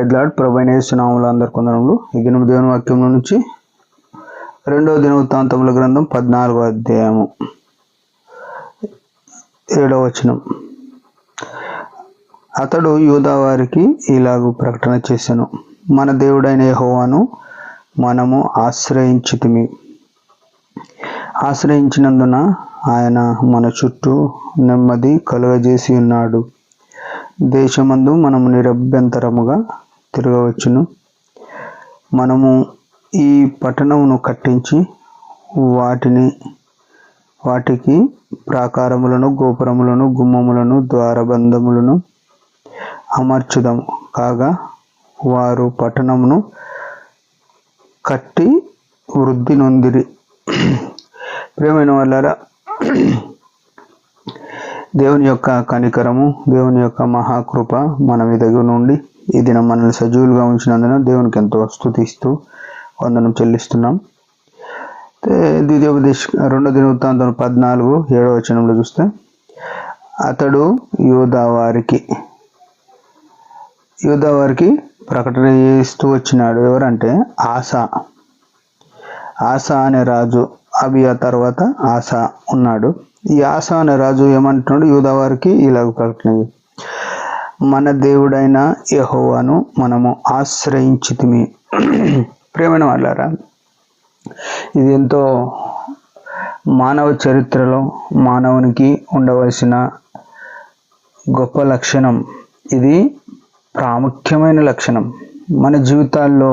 Praise lord. ప్రభువైన యేసు నామములో అందరికీ వందనములు. ఈ దినం దేవుని వాక్యం నుంచి 2వ దినవృత్తాంతముల గ్రంథం 14వ అధ్యాయము 7వ వచనం. అతడు యూదా వారికి ఇలాగూ ప్రకటన చేసెను, మన దేవుడైన యెహోవాను మనము ఆశ్రయించినందున ఆయన మన చుట్టూ నెమ్మది కలుగజేసి ఉన్నాడు. దేశమందు మనము నిరభ్యంతరముగా తిరగవచ్చును. మనము ఈ పట్టణమును కట్టించి వాటికి ప్రాకారములను, గోపురములను, గుమ్మములను, ద్వారబంధములను అమర్చుదాము. కాగా వారు పట్టణమును కట్టి వృద్ధి నొందిరి. ప్రియమైన వాళ్ళారా, దేవుని యొక్క కనికరము, దేవుని యొక్క మహాకృప మన మీద నుండి ఈ దినం మనల్ని సజీవులుగా ఉంచినందున దేవునికి ఎంతో స్తుతిస్తూ వందనం చెల్లిస్తున్నాం. ద్వితీయోపదేశ 2వ దినవృత్తాంతం 14:7వ వచనంలో చూస్తే, అతడు యూదా వారికి ప్రకటన చేస్తూ వచ్చినాడు. ఎవరంటే ఆసా అనే రాజు. అబియా తర్వాత ఆసా ఉన్నాడు. ఈ ఆసా అనే రాజు ఏమంటున్నాడు? యూదా వారికి ఇలాగ ప్రకటన, మన దేవుడైన యెహోవాను మనము ఆశ్రయించితిమి. ప్రియమైన వాళ్ళారా, ఇది ఎంతో మానవ చరిత్రలో మానవునికి ఉండవలసిన గొప్ప లక్షణం. ఇది ప్రాముఖ్యమైన లక్షణం. మన జీవితాల్లో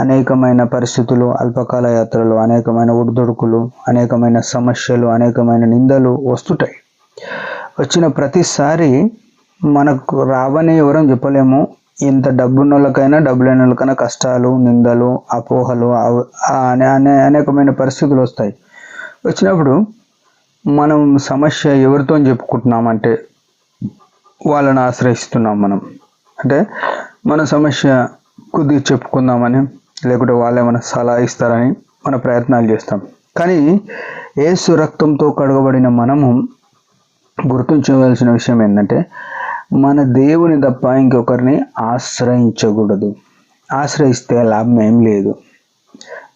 అనేకమైన పరిస్థితులు, అల్పకాల యాత్రలు, అనేకమైన ఒడిదొడుకులు, అనేకమైన సమస్యలు, అనేకమైన నిందలు వస్తుంటాయి. వచ్చిన ప్రతిసారి మనకు రావని ఎవరం చెప్పలేము. ఎంత డబ్బున్న వాళ్ళకైనా, డబ్బు లేని వాళ్ళకైనా కష్టాలు, నిందలు, అపోహలు, అనేకమైన పరిస్థితులు వస్తాయి. వచ్చినప్పుడు మనం సమస్య ఎవరితో చెప్పుకుంటున్నామంటే వాళ్ళని ఆశ్రయిస్తున్నాం. మనం అంటే మన సమస్య కొద్దిగా చెప్పుకుందామని, లేకుంటే వాళ్ళు ఏమైనా సలహా ఇస్తారని మన ప్రయత్నాలు చేస్తాం. కానీ యేసు రక్తంతో కడగబడిన మనము గుర్తుంచవలసిన విషయం ఏంటంటే, మన దేవుని తప్ప ఇంకొకరిని ఆశ్రయించకూడదు. ఆశ్రయిస్తే లాభం ఏం లేదు.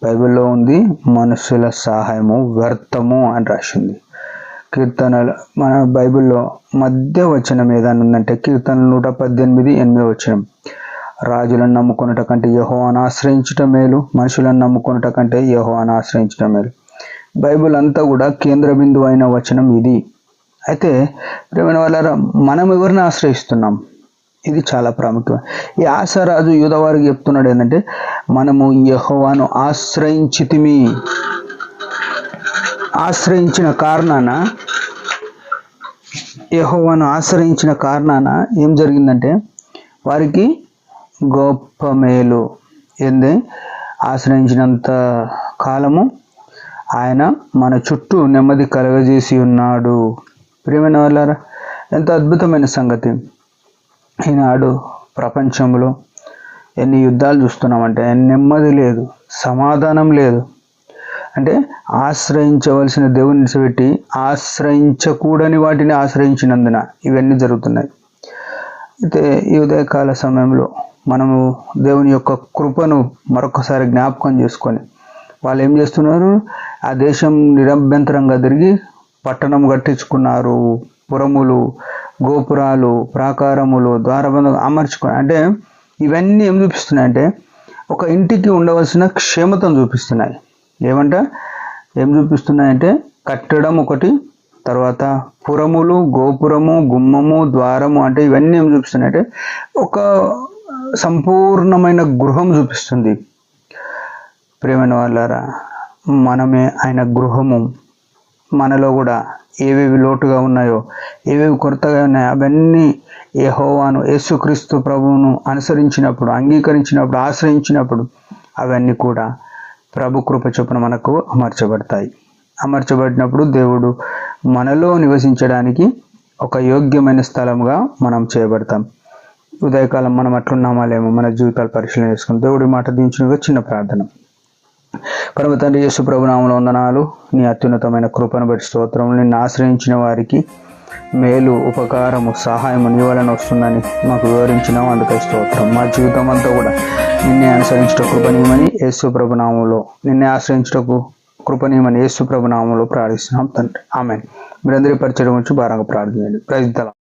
బైబిల్లో ఉంది, మనుషుల సహాయము వ్యర్థము అని రాసింది. కీర్తనలు, మన బైబిల్లో మధ్య వచనం ఏదైనా ఉందంటే కీర్తనలు 118:8 వచనం, రాజులను నమ్ముకొనుట కంటే యెహోవాను ఆశ్రయించుట మేలు, మనుషులను నమ్ముకొనుట కంటే యెహోవాను ఆశ్రయించుట మేలు. బైబిల్ అంతా కూడా కేంద్ర బిందువు అయిన వచనం ఇది. అయితే ప్రియమైన వాళ్ళారా, మనం ఎవరిని ఆశ్రయిస్తున్నాం? ఇది చాలా ప్రాముఖ్యం. ఈ ఆసారాజు యూదా వారికి చెప్తున్నాడు ఏంటంటే, మనము యెహోవాను ఆశ్రయించితిమి. యెహోవాను ఆశ్రయించిన కారణాన ఏం జరిగిందంటే వారికి గొప్ప మేలు. ఏంది? ఆశ్రయించినంత కాలము ఆయన మన చుట్టూ నెమ్మది కలుగజేసి ఉన్నాడు. ప్రియమైన వాళ్ళారా, ఎంత అద్భుతమైన సంగతి. ఈనాడు ప్రపంచంలో ఎన్ని యుద్ధాలు చూస్తున్నామంటే నెమ్మది లేదు, సమాధానం లేదు. అంటే ఆశ్రయించవలసిన దేవుని విడిచిపెట్టి ఆశ్రయించకూడని వాటిని ఆశ్రయించినందున ఇవన్నీ జరుగుతున్నాయి. అయితే ఈ ఉదయకాల సమయంలో మనము దేవుని యొక్క కృపను మరొకసారి జ్ఞాపకం చేసుకొని, వాళ్ళు ఏం చేస్తున్నారు? ఆ దేశం నిరభ్యంతరంగా తిరిగి పట్టణం కట్టించుకున్నారు. పురములు, గోపురాలు, ప్రాకారములు, ద్వారబంధం అమర్చుకొని, అంటే ఇవన్నీ ఏం చూపిస్తున్నాయంటే ఒక ఇంటికి ఉండవలసిన క్షేమతను చూపిస్తున్నాయి. ఏం చూపిస్తున్నాయంటే కట్టడం ఒకటి, తర్వాత పురములు, గోపురము, గుమ్మము, ద్వారము, అంటే ఇవన్నీ ఏం చూపిస్తున్నాయంటే ఒక సంపూర్ణమైన గృహం చూపిస్తుంది. ప్రియమైన వాళ్ళారా, మనమే ఆయన గృహము. మనలో కూడా ఏవేవి లోటుగా ఉన్నాయో, ఏవేవి కొరతగా ఉన్నాయో అవన్నీ యెహోవాను, యేసుక్రీస్తు ప్రభువును అనుసరించినప్పుడు, అంగీకరించినప్పుడు, ఆశ్రయించినప్పుడు అవన్నీ కూడా ప్రభు కృప చొప్పున మనకు అమర్చబడినప్పుడు దేవుడు మనలో నివసించడానికి ఒక యోగ్యమైన స్థలంగా మనం చేయబడతాం. ఉదయకాలం మనం అట్లున్నామా లేమో మన జీవితాలు పరిశీలన చేసుకుని దేవుడి మాట దించినగా చిన్న ప్రార్థన. పరమ తండ్రి యేసు ప్రభు నామములో వందనాలు. నీ అత్యున్నతమైన కృపను బట్టి స్తోత్రం. నిన్ను ఆశ్రయించిన వారికి మేలు, ఉపకారము, సహాయము నీ వలన వస్తుందని మాకు వివరించినావు. అందుకే స్తోత్రం. మా జీవితం అంతా కూడా నిన్నే అనుసరించట కృపనీయమని యేసు ప్రభు నామములో, నిన్నే ఆశ్రయించటకు కృపనీయమని యేసు ప్రభు నామములో ప్రార్థిస్తున్నాం తండ్రి. ఆమేన్. మీరందరి పరిచయం వచ్చి భారంగా ప్రార్థన చేయండి. Praise the lord.